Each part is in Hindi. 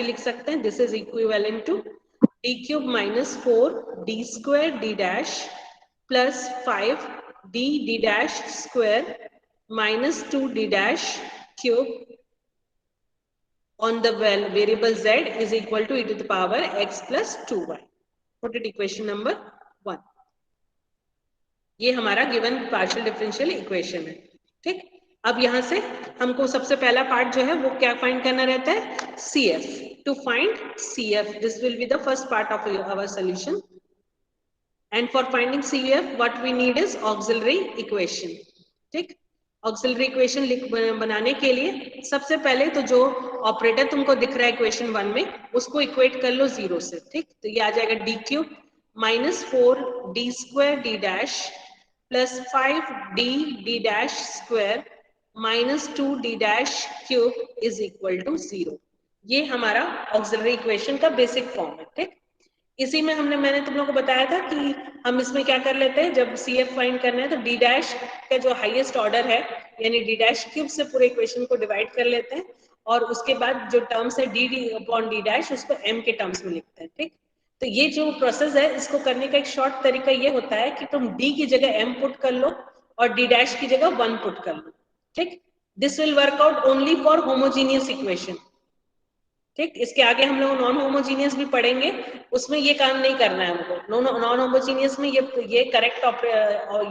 भी लिख सकते हैं, this is equivalent to d cube minus 4 d square D dash plus 5 d dash square minus 2 d dash cube on the variable z is equal to e to the power x plus 2y. Put it equation number 1. ये हमारा गिवन पार्शियल डिफरेंशियल इक्वेशन है, ठीक। अब यहाँ से हमको सबसे पहला पार्ट जो है वो क्या फाइंड करना रहता है, CF. To find CF, this will be the first part of our solution. And for finding CF what we need is auxiliary equation, ठीक। ऑक्सिलरी इक्वेशन बनाने के लिए सबसे पहले तो जो ऑपरेटर तुमको दिख रहा है इक्वेशन 1 में, उसको इक्वेट कर लो 0 से, ठीक। तो ये आ जाएगा d cube minus 4 d square D dash plus 5 d dash square minus 2 d dash cube is equal to 0. ये हमारा ऑक्सिलरी इक्वेशन का बेसिक फॉर्म है, ठीक। इसी में मैंने तुम लोगों को बताया था कि हम इसमें क्या कर लेते हैं, जब CF फाइंड करना है तो डी डैश का जो हाईएस्ट ऑर्डर है यानी डी डैश क्यूब से पूरे इक्वेशन को डिवाइड कर लेते हैं और उसके बाद जो टर्म्स है डी अपॉन डी डैश उसको m के टर्म्स में लिखते हैं, ठीक। तो ये जो प्रोसेस है इसको करने का एक शॉर्ट तरीका ये होता है कि तुम d की जगह m पुट कर लो और d डैश की जगह 1 पुट कर लो, ठीक। This will work out only for homogeneous equation, ठीक। इसके आगे हम लोग नॉन होमोजीनियस भी पढ़ेंगे, उसमें ये काम नहीं करना है हमको. नॉन होमोजीनियस में ये करेक्ट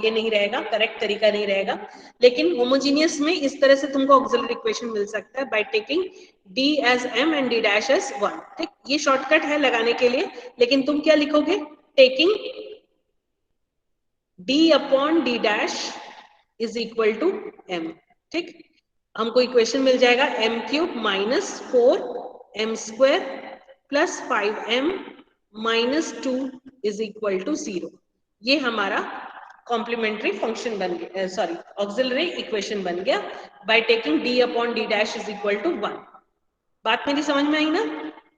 ये नहीं रहेगा, करेक्ट तरीका नहीं रहेगा. लेकिन होमोजीनियस में इस तरह से तुमको ऑक्सिलरी इक्वेशन मिल सकता है by taking d as m and d dash as 1, ठीक. ये शॉर्टकट है लगाने के लिए, लेकिन तुम क्या लिखोगे, taking d upon d dash is equal to m, ठीक. हमको इक्वेशन मिल जाएगा m cube minus 4 m square plus 5m minus 2 is equal to 0. ये हमारा कॉम्प्लीमेंट्री फंक्शन बन गया, सॉरी ऑक्सिलरी इक्वेशन बन गया by taking d upon d dash is equal to 1. बात मेरी समझ में आई ना?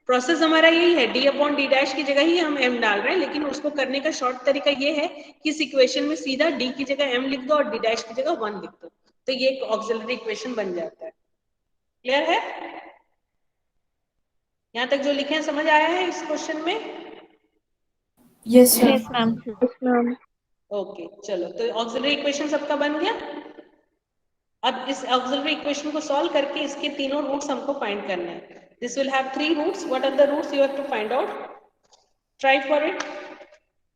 प्रोसेस हमारा यही है, d अपॉन d डैश की जगह ही हम m डाल रहे हैं, लेकिन उसको करने का शॉर्ट तरीका ये है कि इस इक्वेशन में सीधा d की जगह m लिख दो और d डैश की जगह 1 लिख दो, तो ये एक ऑक्सिलरी इक्वेशन बन जाता है. क्लियर है? यहाँ तक जो लिखे हैं समझ आया है इस क्वेश्चन में? Yes ma'am. ओके, चलो तो ऑक्सिलरी इक्वेशन सबका बन गया. अब इस ऑक्सिलरी इक्वेशन को सॉल्व करके इसके तीनों रूट्स हमको फाइंड करना है. This will have 3 roots. What are the roots you have to find out? Try for it.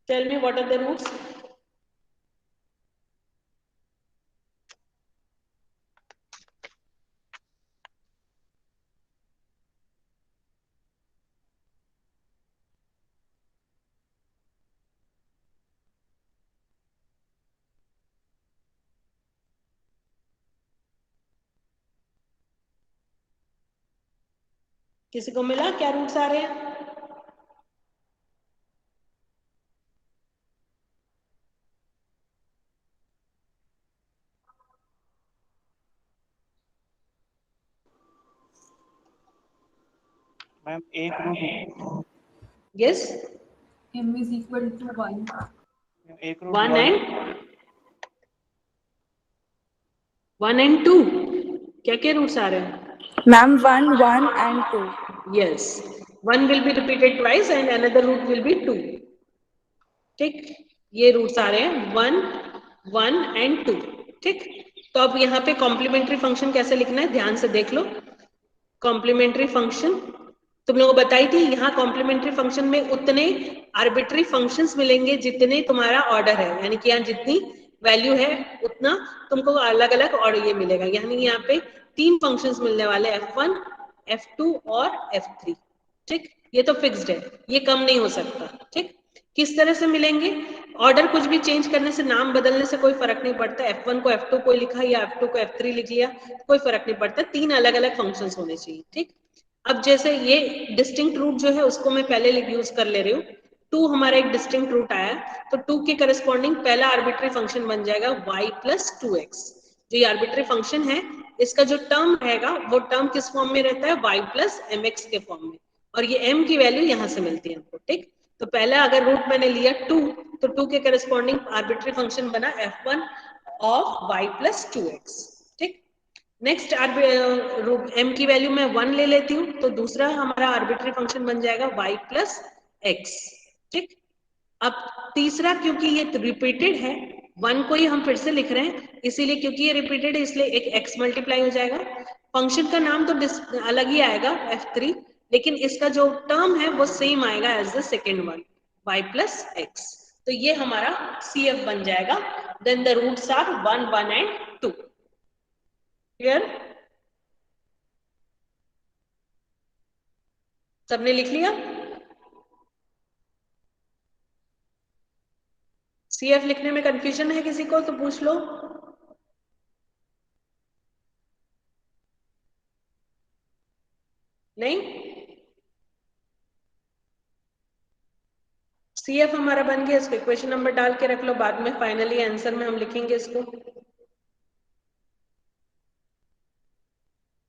Tell me what are the roots. किसी को मिला क्या रूट्स आ रहे हैं? मैम एक root. Yes, m is equal to 1. एक रूट 1 and 2. क्या क्या रूट्स आ रहे हैं? Ma'am, 1, 1 and 2. Yes, 1 will be repeated twice and another root will be 2. ठीक, ये रूट्स आ रहे हैं 1, 1 and 2. ठीक, तो अब यहाँ पे कॉम्प्लीमेंट्री फंक्शन कैसे लिखना है ध्यान से देख लो. कॉम्प्लीमेंट्री फंक्शन तुम लोगों को बताई थी, यहाँ कॉम्प्लीमेंट्री फंक्शन में उतने आर्बिट्री फंक्शंस मिलेंगे जितने तुम्हारा ऑर्डर है, यानी कि यहाँ जितनी वैल्यू है उतना तुमको अलग अलग ऑर्डर ये मिलेगा. यानी यहाँ पे 3 फंक्शंस मिलने वाले, f1, f2 और f3. ठीक, ये तो फिक्स्ड है, ये कम नहीं हो सकता. ठीक, किस तरह से मिलेंगे? ऑर्डर कुछ भी चेंज करने से, नाम बदलने से कोई फर्क नहीं पड़ता. f1 को f2 को लिखा या f2 को f3 लिख लिया, कोई फर्क नहीं पड़ता. 3 अलग अलग फंक्शंस होने चाहिए. ठीक, अब जैसे ये डिस्टिंक्ट रूट जो है उसको मैं पहले यूज कर ले रही हूँ. 2 हमारा एक डिस्टिंक्ट रूट आया, तो 2 के करस्पॉन्डिंग पहला आर्बिट्री फंक्शन बन जाएगा y प्लस 2x. जो ये आर्बिट्री फंक्शन है इसका जो टर्म रहेगा वो टर्म किस फॉर्म में रहता है? y प्लस mx के फॉर्म में, और ये m की वैल्यू यहाँ से मिलती है हमको. ठीक, तो पहला अगर रूट मैंने लिया 2, तो 2 के करस्पॉन्डिंग आर्बिट्री फंक्शन बना f1 of y plus 2x. ठीक, नेक्स्ट m की वैल्यू मैं 1 ले लेती हूँ, तो दूसरा हमारा आर्बिट्री फंक्शन बन जाएगा y प्लस एक्स। ठीक, अब तीसरा क्योंकि ये रिपीटेड है, 1 को ही हम फिर से लिख रहे हैं, इसीलिए क्योंकि ये रिपीटेड है इसलिए एक x मल्टीप्लाई हो जाएगा। फंक्शन का नाम तो अलग ही आएगा f3, लेकिन इसका जो टर्म है वो सेम आएगा as the second one, y plus x. तो ये हमारा CF बन जाएगा। Then the roots are 1, 1 and 2। Clear? सबने लिख लिया? CF लिखने में कंफ्यूजन है किसी को तो पूछ लो। नहीं? CF हमारा बन गया, इसको इक्वेशन नंबर डाल के रख लो, बाद में फाइनली आंसर में हम लिखेंगे इसको।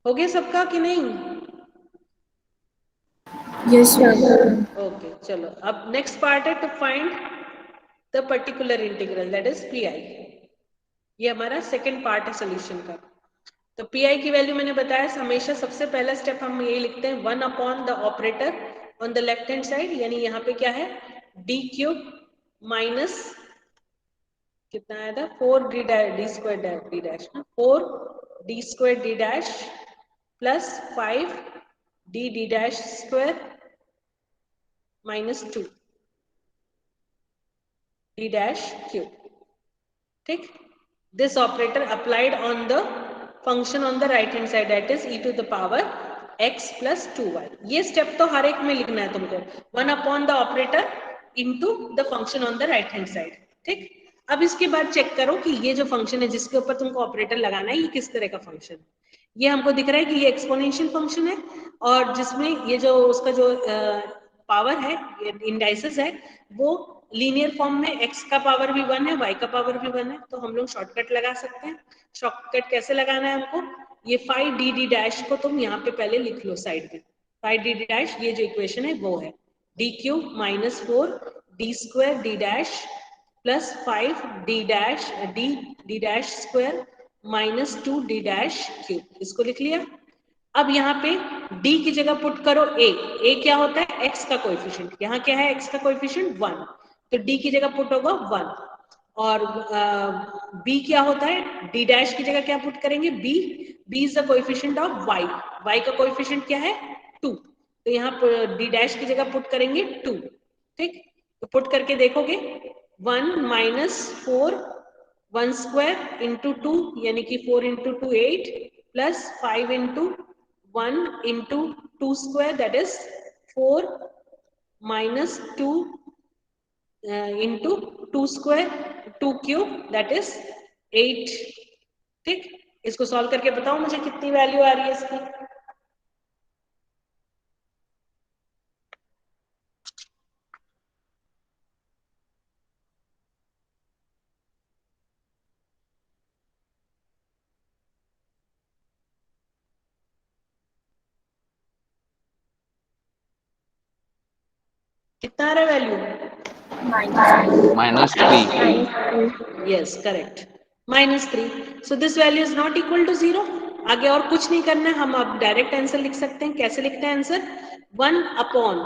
हो गया सबका कि नहीं? Yes, sir. ओके, चलो अब नेक्स्ट पार्ट है to find the particular integral that is PI। ये हमारा सेकंड पार्ट है सोल्यूशन का। तो PI की वैल्यू मैंने बताया हमेशा सबसे पहला स्टेप हम यही लिखते हैं 1 upon the operator on the left hand side, यानी यहाँ पे क्या है d क्यूब माइनस कितना आया था 4d square d dash, 4d square d dash plus 5d d dash square minus 2 d dash cube. ठीक, this operator applied on the function on the right hand side, that is e to the power x plus 2y। ये स्टेप तो हर एक में लिखना है तुमको, 1 upon the operator into the function on the right hand side. ठीक, अब इसके बाद चेक करो कि ये जो फंक्शन है जिसके ऊपर तुमको ऑपरेटर लगाना है ये किस तरह का फंक्शन है। ये हमको दिख रहा है कि ये एक्सपोनेंशियल फंक्शन है, और जिसमें ये जो उसका जो पावर है, इंडाइसेस है, वो लीनियर फॉर्म में x का पावर भी 1 है, y का पावर भी 1 है। तो हम लोग शॉर्टकट लगा सकते हैं। शॉर्टकट कैसे लगाना है हमको, ये 5d डैश को तुम यहाँ पे पहले लिख लो साइड में। 5d डैश, ये जो इक्वेशन है वो है d cube minus 4d square d dash plus 5d dash d dash square minus 2d dash cube. इसको लिख लिया। अब यहाँ पे d की जगह पुट करो a क्या होता है x का कोएफिशिएंट, यहाँ क्या है x का कोएफिशिएंट 1, तो d की जगह पुट होगा 1। और b क्या होता है, d डैश की जगह क्या पुट करेंगे b is the coefficient of y का कोएफिशिएंट क्या है 2, तो यहाँ d डैश की जगह पुट करेंगे 2। ठीक, तो पुट करके देखोगे 1 माइनस 4 1 स्क्वायर इंटू 2 यानी कि 4 into 2 8 plus 5 into 1 into 2 square, that is 4 minus 2 into 2 square 2 cube, that is 8। ठीक, इसको सॉल्व करके बताओ मुझे कितनी वैल्यू आ रही है इसकी। कितना आ रहा है value? -3। Yes, correct, -3। So this value is not equal to 0। आगे और कुछ नहीं करना है, हम अब डायरेक्ट आंसर लिख सकते हैं। कैसे लिखते हैं आंसर, 1 अपॉन,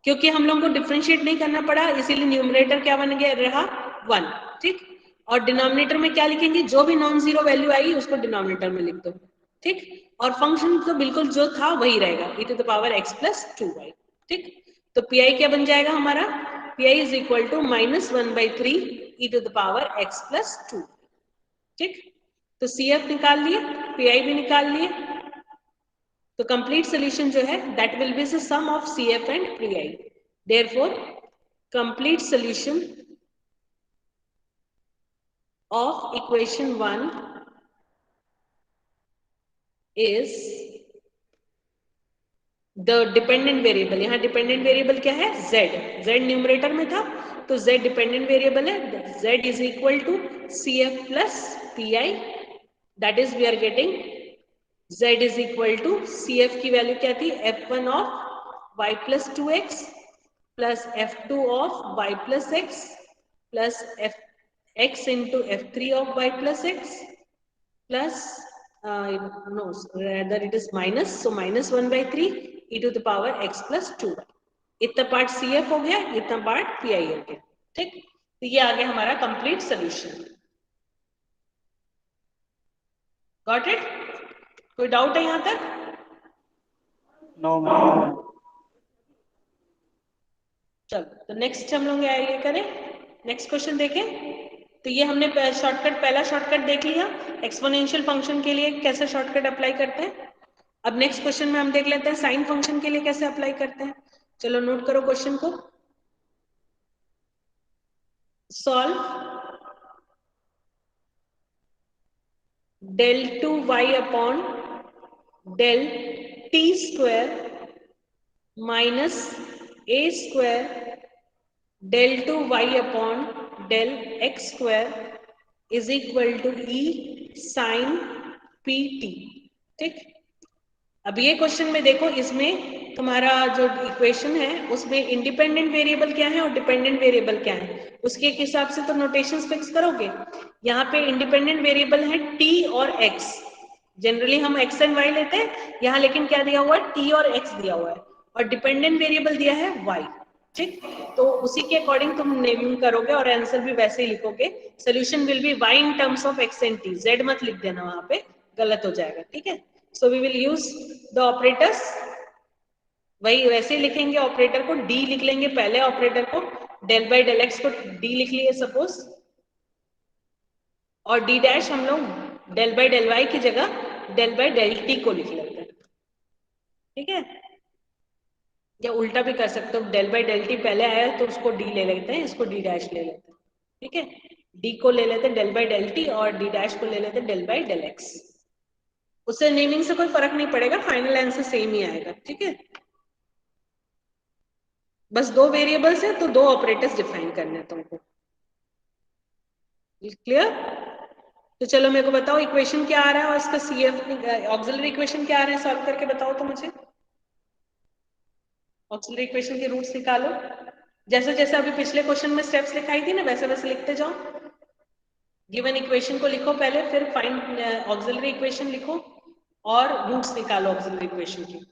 क्योंकि हम लोगों को डिफरेंशिएट नहीं करना पड़ा इसीलिए न्यूमरेटर क्या बन गया रहा 1। ठीक, और डिनोमिनेटर में क्या लिखेंगे, जो भी नॉन जीरो वैल्यू आई उसको डिनोमिनेटर में लिख दो। ठीक, और फंक्शन तो बिल्कुल जो था वही रहेगा, e to the power x plus 2y। ठीक, तो PI क्या बन जाएगा हमारा, PI is equal to -1/3 e to the power x plus 2। ठीक, तो CF निकाल लिए, PI भी निकाल लिए, तो कंप्लीट सोल्यूशन जो है that will be the sum of CF and PI। Therefore complete solution of equation 1 is the dependent variable. यहाँ डिपेंडेंट वेरिएबल क्या है, z न्यूमरेटर में था तो z डिपेंडेंट वेरिएबल है, z is equal to CF plus PI, that is we are getting z is equal to CF की वैल्यू क्या थी, f1 of y plus 2x plus f2 of y plus x plus x into f3 of y plus x plus no, rather it is minus, so minus 1/3 e to the power x plus 2। इतना पार्ट CF हो गया, इतना पार्ट PI हो गया। ठीक, तो ये आ गया हमारा कंप्लीट सोल्यूशन। Got it? कोई डाउट है यहां तक? No ma'am. चलो, तो नेक्स्ट हम लोग ये करें, नेक्स्ट क्वेश्चन देखें। तो ये हमने शॉर्टकट, पहला शॉर्टकट देख लिया एक्सपोनेंशियल फंक्शन के लिए कैसे शॉर्टकट अप्लाई करते हैं। अब नेक्स्ट क्वेश्चन में हम देख लेते हैं साइन फंक्शन के लिए कैसे अप्लाई करते हैं। चलो नोट करो क्वेश्चन को। Solve del 2y upon del t square minus a square del 2y upon del x square is equal to e sine pt। ठीक, अब ये क्वेश्चन में देखो, इसमें तुम्हारा जो इक्वेशन है उसमें इंडिपेंडेंट वेरिएबल क्या है और डिपेंडेंट वेरिएबल क्या है, उसके हिसाब से तो नोटेशंस फिक्स करोगे। यहाँ पे इंडिपेंडेंट वेरिएबल है t और x, जनरली हम x एंड y लेते हैं, यहाँ लेकिन क्या दिया हुआ है, t और x दिया हुआ है, और डिपेंडेंट वेरिएबल दिया है y। ठीक, तो उसी के अकॉर्डिंग तुम नेमिंग करोगे और आंसर भी वैसे ही लिखोगे। Solution will be y in terms of x and t, z मत लिख देना, वहां पे गलत हो जाएगा। ठीक है, so we will use the operators, वही वैसे ही लिखेंगे ऑपरेटर को, d लिख लेंगे पहले ऑपरेटर को, del by del x को d लिख लिए सपोज, और d डैश हम लोग del by del y की जगह del by del t को लिख लेते हैं। ठीक है, या उल्टा भी कर सकते हो, del by del t पहले आया तो उसको d ले लेते हैं, इसको d डैश ले लेते हैं। ठीक है, d को ले लेते हैं del by del t और d डैश को ले लेते हैं del by del x। उससे नेमिंग से कोई फर्क नहीं पड़ेगा, फाइनल आंसर सेम ही आएगा। ठीक है, बस दो वेरिएबल्स है तो दो ऑपरेटर्स डिफाइन करने हैं तुमको। क्लियर? तो चलो मेरे को बताओ इक्वेशन क्या आ रहा है और इसका CF ऑक्सिलरी इक्वेशन क्या आ रहा है, सॉल्व करके बताओ तो मुझे। ऑक्सिलरी इक्वेशन के रूट्स निकालो, जैसे जैसे अभी पिछले क्वेश्चन में स्टेप्स लिखाई थी ना, वैसे वैसे लिखते जाओ। गिवन इक्वेशन को लिखो पहले, फिर फाइंड ऑक्सिलरी इक्वेशन लिखो और रूट्स निकालो ऑक्सिलरी इक्वेशन की।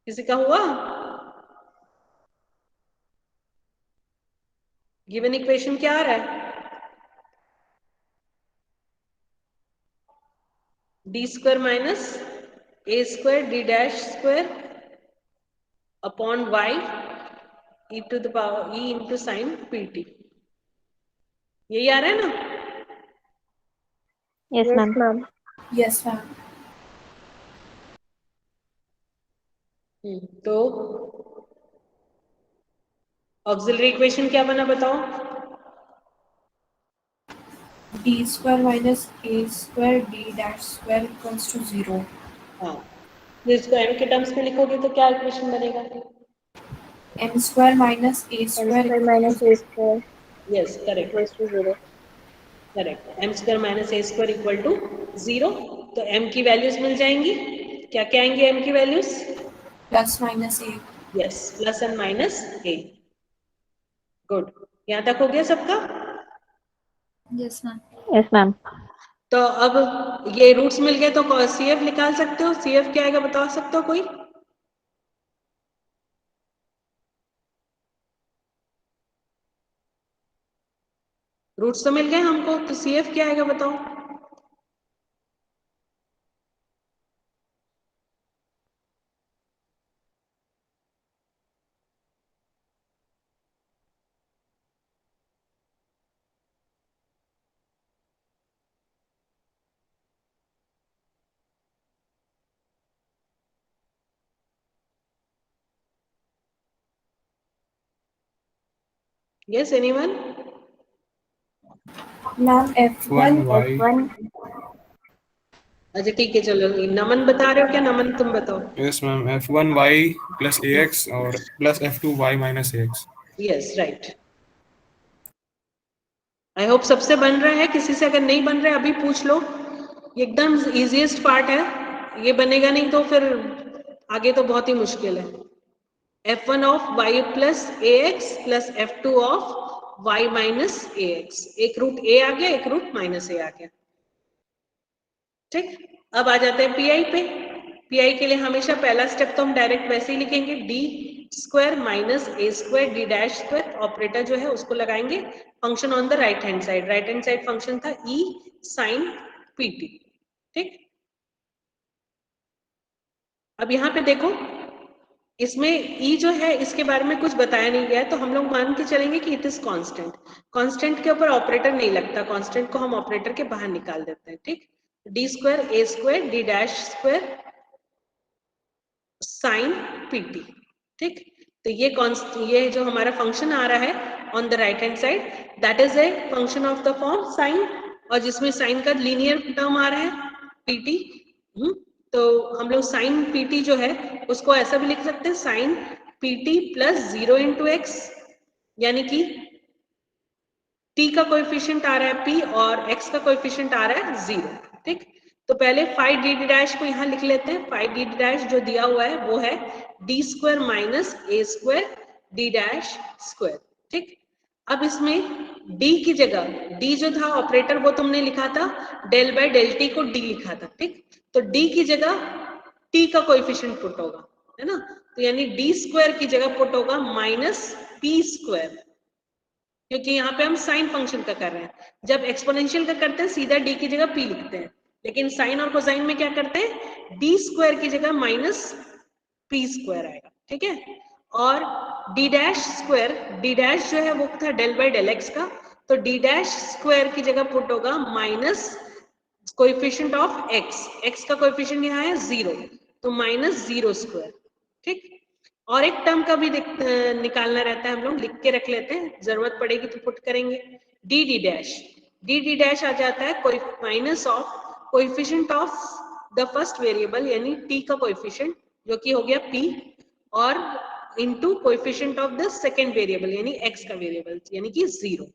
किसी का हुआ? गिवन इक्वेशन क्या आ रहा है? D square minus A square D dash square upon y e to the power e into sine pt, यही आ रहा है ना? Yes, Yes, ma'am. ma'am. Yes, ma'am. तो ऑक्सिलरी इक्वेशन क्या बना बताओ? D square minus A square D dash square equals to 0. हाँ, इसको m के टर्म्स में लिखोगे तो क्या इक्वेशन बनेगा? M square minus A M square square minus A square yes correct, equals to 0. Correct, m square minus A square equal to 0। तो m की वैल्यूज मिल जाएंगी, क्या क्या आएंगी m की values? plus minus A. Yes, plus and minus A. Good, यहाँ तक हो गया सबका? Yes, ma'am. Yes, ma'am. तो अब ये रूट्स मिल गए तो CF निकाल सकते हो। CF क्या आएगा बता सकते हो कोई? रूट्स तो मिल गए हमको, तो CF क्या आएगा बताओ? Yes anyone? Ma'am, F1. F1 अच्छा ठीक है, चलो नमन बता रहे हो क्या? नमन तुम बताओ। Yes ma'am, f1y plus ax और plus f2y minus ax। Yes right. I hope सबसे बन रहा है, किसी से अगर नहीं बन रहा है अभी पूछ लो, ये एकदम इजीएस्ट पार्ट है, ये बनेगा नहीं तो फिर आगे तो बहुत ही मुश्किल है। f1 of y plus ax plus f2 of y minus ax, एक रूट a आ गया, एक रूट माइनस a आ गया। ठीक, अब आ जाते हैं पीआई पे। पीआई के लिए हमेशा पहला स्टेप तो हम डायरेक्ट वैसे ही लिखेंगे, डी स्क्वायर माइनस ए square D dash square, operator जो है उसको लगाएंगे, function on the right hand side function था ई साइन पीटी। ठीक, अब यहाँ पे देखो, इसमें ई जो है इसके बारे में कुछ बताया नहीं गया है, तो हम लोग मान के चलेंगे कि इट इज कांस्टेंट। कांस्टेंट के ऊपर ऑपरेटर नहीं लगता, कांस्टेंट को हम ऑपरेटर के बाहर निकाल देते हैं। ठीक, D square A square D dash square sine PT. ठीक, तो ये जो हमारा फंक्शन आ रहा है on the right hand side, that is a function of the form sine, और जिसमें साइन का लीनियर टर्म आ रहा है पीटी। तो हम लोग साइन पीटी जो है उसको ऐसा भी लिख सकते हैं, sine pt plus 0 into x, यानी कि t का कोएफिशिएंट आ रहा है p और x का कोएफिशिएंट आ रहा है 0। ठीक, तो पहले फाइ डी डैश को यहाँ लिख लेते हैं। फाइ डी डैश जो दिया हुआ है वो है डी स्क्वायर माइनस ए स्क्वायर डी डैश स्क्वायर। ठीक, अब इसमें d की जगह, d जो था ऑपरेटर वो तुमने लिखा था डेल बाय डेल टी को d लिखा था। ठीक, तो d की जगह t का कोएफिशिएंट पुट होगा, है ना, तो यानी d स्क्वायर की जगह पुट होगा माइनस p स्क्वायर, क्योंकि यहाँ पे हम साइन फंक्शन का कर रहे हैं। जब एक्सपोनेंशियल का करते हैं सीधा डी की जगह पी लिखते हैं, लेकिन साइन और कोसाइन में क्या करते हैं, डी स्क्वायर की जगह माइनस पी स्क्वायर आएगा। ठीक है, और d dash square, D dash जो है वो था डेल बाय डेल एक्स का, तो डी डैश स्क्वायर की जगह पुट होगा minus coefficient of x, x का कोएफिशिएंट यहाँ है 0, तो माइनस 0 स्क्वायर। ठीक, और एक टर्म का भी निकालना रहता है, हम लोग लिख के रख लेते हैं, जरूरत पड़ेगी तो पुट करेंगे। D D dash, D D dash आ जाता है कोई minus of coefficient of the first variable यानी t का कोएफिशिएंट जो कि हो गया p, और into coefficient of the second variable यानी x का वेरिएबल यानी कि 0,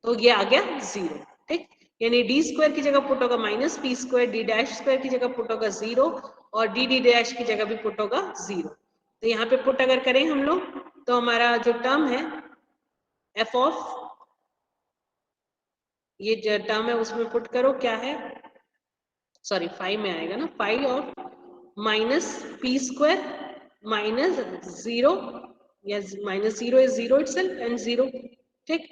तो ये आ गया 0। ठीक, यानी डी स्क्वायर की जगह पुट होगा minus p square, D dash square की जगह पुट होगा 0, और डी डी डैश की जगह भी पुट होगा 0। तो यहाँ पे पुट अगर करें हम लोग तो हमारा जो टर्म है f ऑफ, ये जो टर्म है उसमें पुट करो क्या है, सॉरी 5 में आएगा ना, 5 of minus p square minus 0, या माइनस 0 इज 0 इटसेल्फ एंड 0। ठीक,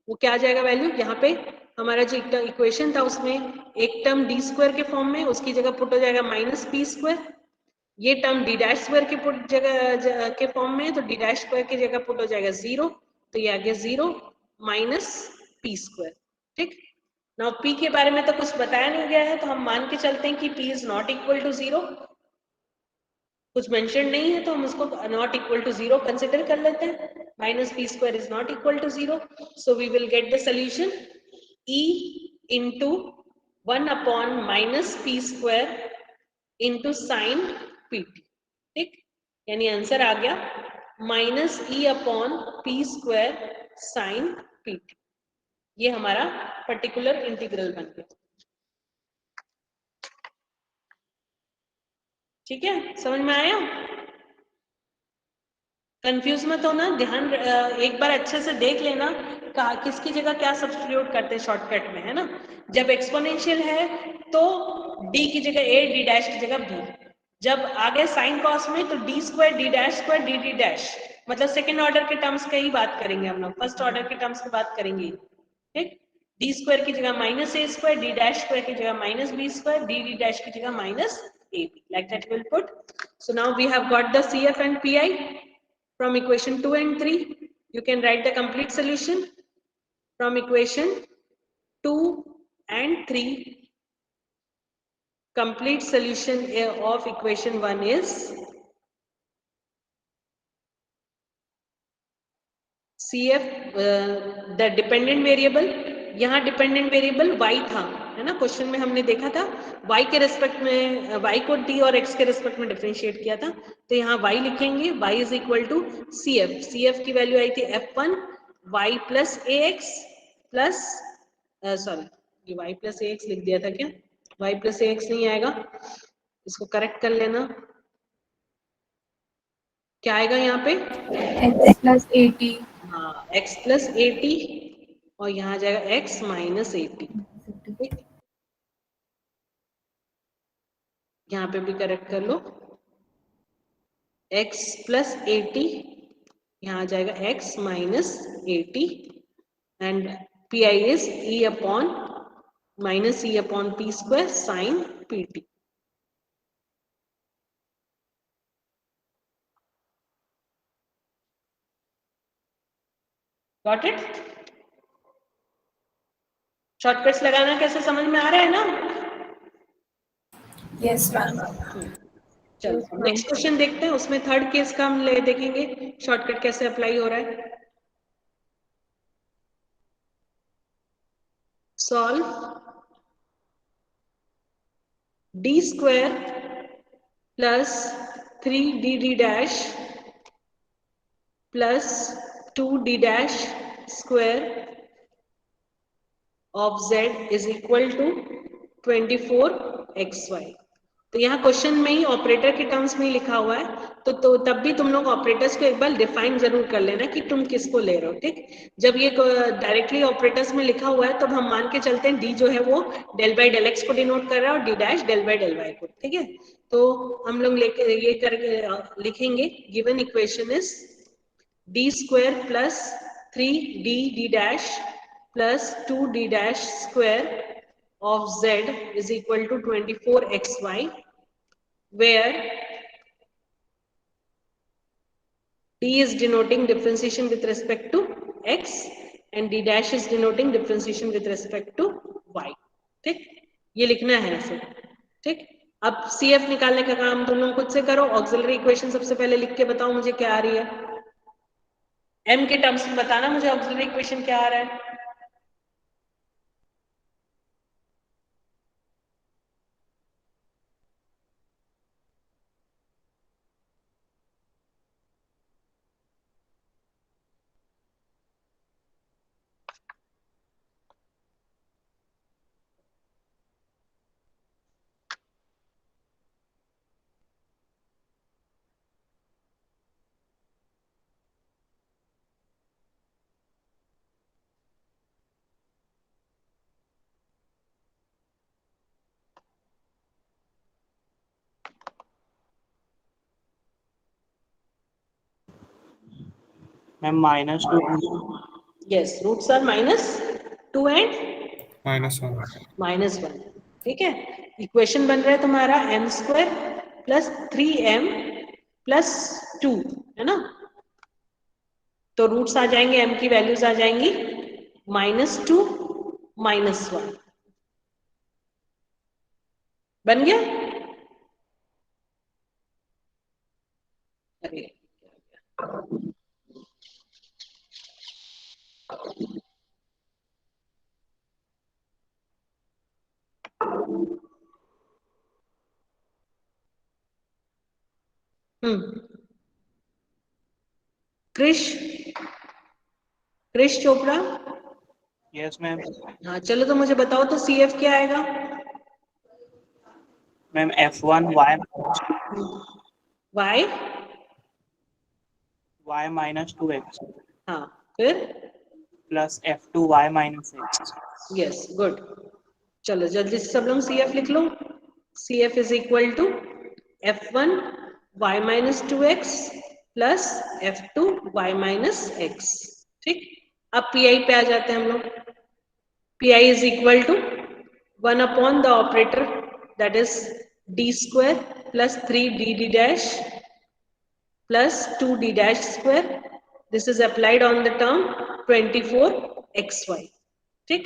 वो क्या आ जाएगा वैल्यू, यहाँ पे हमारा जो इक्वेशन था उसमें एक टर्म डी स्क्वायर के फॉर्म में, उसकी जगह पुट हो जाएगा माइनस पी स्क्वायर, ये टर्म डी डैश स्क्वायर के पुट जगह के फॉर्म में, तो डी डैश स्क्वायर की जगह पुट हो जाएगा 0, तो ये आ गया 0 माइनस पी स्क्वायर। ठीक, नाउ p के बारे में तो कुछ बताया नहीं गया है, तो हम मान के चलते हैं कि p is not equal to 0, कुछ मेंशन नहीं है तो हम उसको नॉट इक्वल टू 0 कंसिडर कर लेते हैं, minus p square is not equal to 0, so we will get the solution e into 1 upon minus p square into sine PT. ठीक, यानी आंसर आ गया minus e upon p square sine pt, ये हमारा पर्टिकुलर इंटीग्रल बन गया। ठीक है, समझ में आया? कंफ्यूज मत होना, ध्यान एक बार अच्छे से देख लेना किसकी जगह क्या सब्स्टिट्यूट करते हैं शॉर्टकट में, है ना। जब एक्सपोनेंशियल है तो d की जगह a, d डैश की जगह b, जब आगे साइन कॉस में तो d square d dash square d d dash, मतलब सेकंड ऑर्डर के टर्म्स का ही बात करेंगे हम लोग, फर्स्ट ऑर्डर के टर्म्स की बात करेंगे। ठीक, d स्क्वायर की जगह minus a square, d dash square की जगह minus b square, d d dash की जगह minus ab, like that we'll put. So now we have got the CF and PI from equation 2 and 3. You can write the complete solution from equation 2 and 3. Complete solution of equation 1 is CF, the dependent variable, यहाँ dependent variable y था, है ना, क्वेश्चन में हमने देखा था y के रेस्पेक्ट में, y को t और x के रेस्पेक्ट में डिफरेंशिएट किया था, तो यहाँ y लिखेंगे, y is equal to CF की वैल्यू आई थी F1 y plus ax plus, sorry ये y प्लस ax लिख दिया था क्या, y प्लस ax नहीं आएगा, इसको करेक्ट कर लेना, क्या आएगा यहाँ पे, x plus 80 हाँ x प्लस 80 और यहाँ आ जाएगा x माइनस 80, ठीक, यहाँ पे भी करेक्ट कर लो, x प्लस 80, यहाँ आ जाएगा x minus 80 and pi is e upon minus e upon p square sine pt. Got it? Shortcuts लगाना कैसे समझ में आ रहा है ना? yes ma'am. चलो नेक्स्ट क्वेश्चन देखते हैं, उसमें थर्ड केस का हम ले देखेंगे शॉर्टकट कैसे अप्लाई हो रहा है. Solve d square plus 3dd dash plus 2d dash square of z is equal to 24xy. तो यहाँ क्वेश्चन में ही ऑपरेटर के टर्म्स में ही लिखा हुआ है, तो तब भी तुम लोग ऑपरेटर्स को एक बार डिफाइन जरूर कर लेना कि तुम किसको ले रहे हो, ठीक. जब ये डायरेक्टली ऑपरेटर्स में लिखा हुआ है तो हम मान के चलते हैं डी जो है वो डेल बाई डेल एक्स को डिनोट कर रहा है और d dash del by del y को, ठीक है. तो हम लोग लेके ये करके लिखेंगे, given equation is D square plus 3d dash plus 2d dash square of z is equal to 24xy, where d is denoting differentiation with respect to x and d dash is denoting differentiation with respect to y. ठीक, ये लिखना है ऐसे, ठीक. अब CF निकालने का काम तुम लोग खुद से करो. ऑक्सिलरी इक्वेशन सबसे पहले लिख के बताओ मुझे क्या आ रही है, m के टर्म्स में बताना मुझे ऑक्सिलरी इक्वेशन क्या आ रहा है. Ma'am -2. Yes, roots are -2 and -1. -1, ठीक है. इक्वेशन बन रहा है तुम्हारा m square plus 3m plus 2, है ना. तो रूट्स आ जाएंगे, m की वैल्यूज आ जाएंगी -2 -1. बन गया. अरे क्रिश चोपड़ा. Yes ma'am. हाँ चलो, तो मुझे बताओ तो CF क्या आएगा. मैम F1 y -2x हाँ फिर plus F2 y -x. Yes good. चलो जल्दी से सब लोग CF लिख लो. CF is equal to F1 y -2x plus F2 y -x, ठीक. अब PI पे आ जाते हैं हम लोग. PI is equal to 1 upon the operator that is d square plus 3d dash plus 2d dash square. This is applied on the term 24xy, ठीक.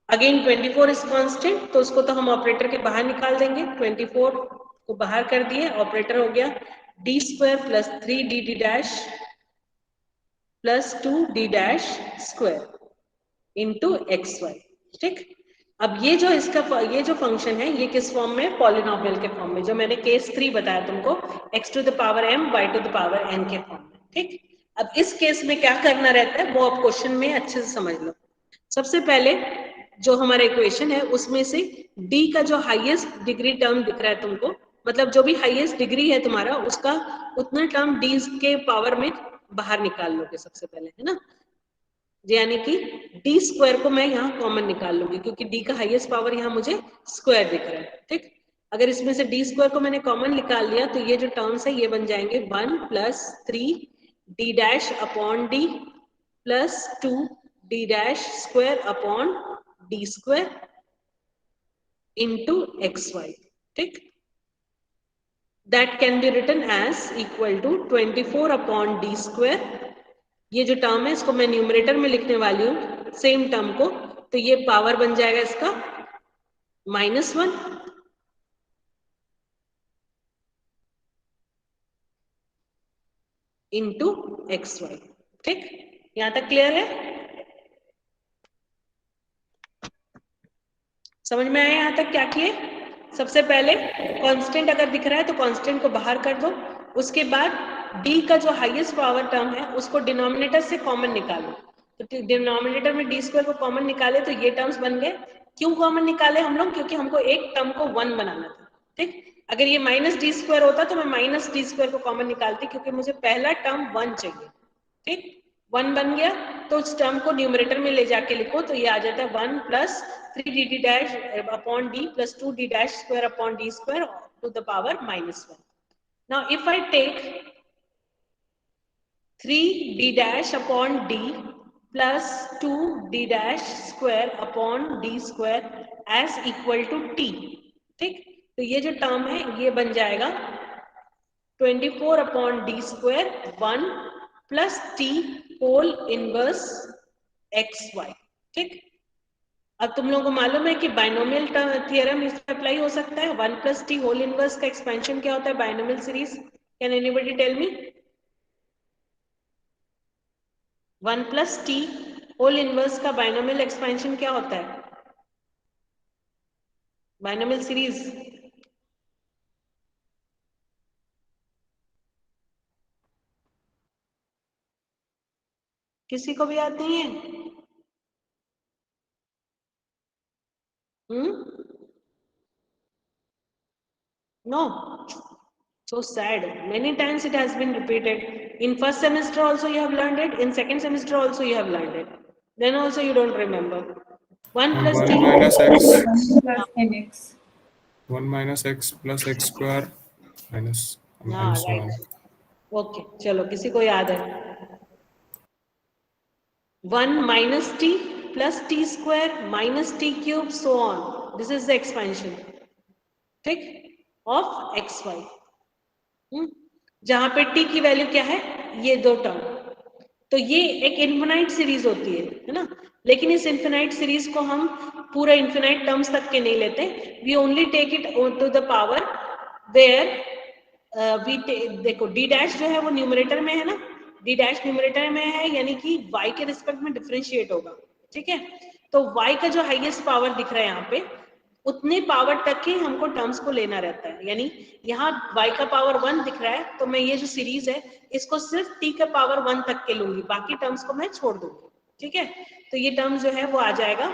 अगेन 24 इज कांस्टेंट, तो उसको तो हम ऑपरेटर के बाहर निकाल देंगे. 24 को बाहर कर दिए, ऑपरेटर हो गया d square plus 3d dash plus 2d dash square into xy, ठीक. अब ये जो फंक्शन है ये किस फॉर्म में, पॉलिनोमियल के फॉर्म में, जो मैंने केस 3 बताया तुमको, x to the power m y to the power n के फॉर्म में। ठीक, अब इस केस में क्या करना रहता है वो आप क्वेश्चन में अच्छे से समझ लो। सबसे पहले जो हमारा इक्वेशन है उसमें से d का जो हाईएस्ट डिग्री टर्म दिख रहा है तुमको, मतलब जो भी हाईएस्ट डिग्री है तुम्हारा उसका उतना टर्म d के पावर में बाहर निकाल लोगे सबसे पहले, है ना। यानी कि d स्क्वायर को मैं यहाँ कॉमन निकाल लूंगी क्योंकि d का हाईएस्ट पावर यहाँ मुझे स्क्वायर दिख रहा है। ठीक, अगर इसमें से d स्क्वायर को मैंने कॉमन निकाल लिया तो ये जो टर्म्स है ये बन जाएंगे 1 plus 3 d dash upon d plus 2 d dash square upon d square into xy। ठीक, that can be written as equal to 24 upon d square. ये जो टर्म है इसको मैं न्यूमरेटर में लिखने वाली हूँ सेम टर्म को, तो ये पावर बन जाएगा इसका -1 इंटू xy। ठीक, यहां तक क्लियर है, समझ में आया यहां तक क्या किए। सबसे पहले कांस्टेंट अगर दिख रहा है तो कांस्टेंट को बाहर कर दो, उसके बाद d का जो हाईएस्ट पावर टर्म है उसको डिनोमिनेटर से कॉमन निकालो, तो डिनोमिनेटर में d स्क्वायर को कॉमन निकाले तो ये टर्म्स बन गए। क्यों कॉमन निकाले हम लोग, क्योंकि हमको एक टर्म को 1 बनाना था। ठीक, अगर ये -d स्क्वायर होता तो मैं -d स्क्वायर को कॉमन निकालती क्योंकि मुझे पहला टर्म 1 चाहिए। ठीक, 1 बन गया तो उस टर्म को न्यूमरेटर में ले जाके लिखो तो ये आ जाता है 1 plus 3d dash upon d plus 2d dash square upon d square to the power -1। Now if I take 3d dash upon d plus 2d dash square upon d square as equal to t। ठीक, तो ये जो टर्म है ये बन जाएगा 24 upon d square 1 plus t whole inverse xy। ठीक, अब तुम लोगों को मालूम है कि बाइनोमियल थ्योरम इसमें अप्लाई हो सकता है। 1 प्लस t होल इनवर्स का एक्सपेंशन क्या होता है binomial series, can anybody tell me? 1 plus t whole inverse का बाइनोमियल एक्सपेंशन क्या होता है, बाइनोमियल सीरीज? किसी को भी याद नहीं है? No, so sad, many times it has been repeated in first semester also you have learned it, in second semester also you have learned it, then also you don't remember. 1 plus 1 t minus x 1 plus nx. 1 minus x plus x square minus minus 1. Okay, चलो किसी को याद है? 1 minus t plus t square minus t cube so on, this is the expansion, ठीक, of xy। जहां पे t की वैल्यू क्या है, ये दो टर्म, तो ये एक इन्फिनाइट सीरीज होती है ना। लेकिन इस इन्फिनाइट सीरीज को हम पूरा इन्फिनाइट टर्म्स तक के नहीं लेते, we only take it to the power where देखो d डैश जो है वो न्यूमरेटर में है ना, d डैश न्यूमरेटर में है यानी कि y के रिस्पेक्ट में डिफरेंशिएट होगा। ठीक है, तो y का जो हाईएस्ट पावर दिख रहा है यहाँ पे उतने पावर तक के हमको टर्म्स को लेना रहता है, यानी यहाँ y का पावर 1 दिख रहा है तो मैं ये जो सीरीज है इसको सिर्फ t का पावर 1 तक के लूंगी, बाकी टर्म्स को मैं छोड़ दूंगी। ठीक है, तो ये टर्म जो है वो आ जाएगा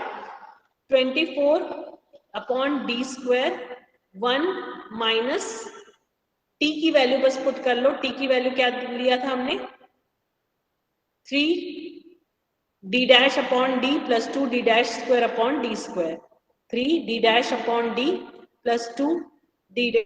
24 upon d square 1 minus t की वैल्यू बस पुट कर लो, t की वैल्यू क्या लिया था हमने 3d dash upon d plus 2d dash square upon d square, 3d dash upon d plus 2d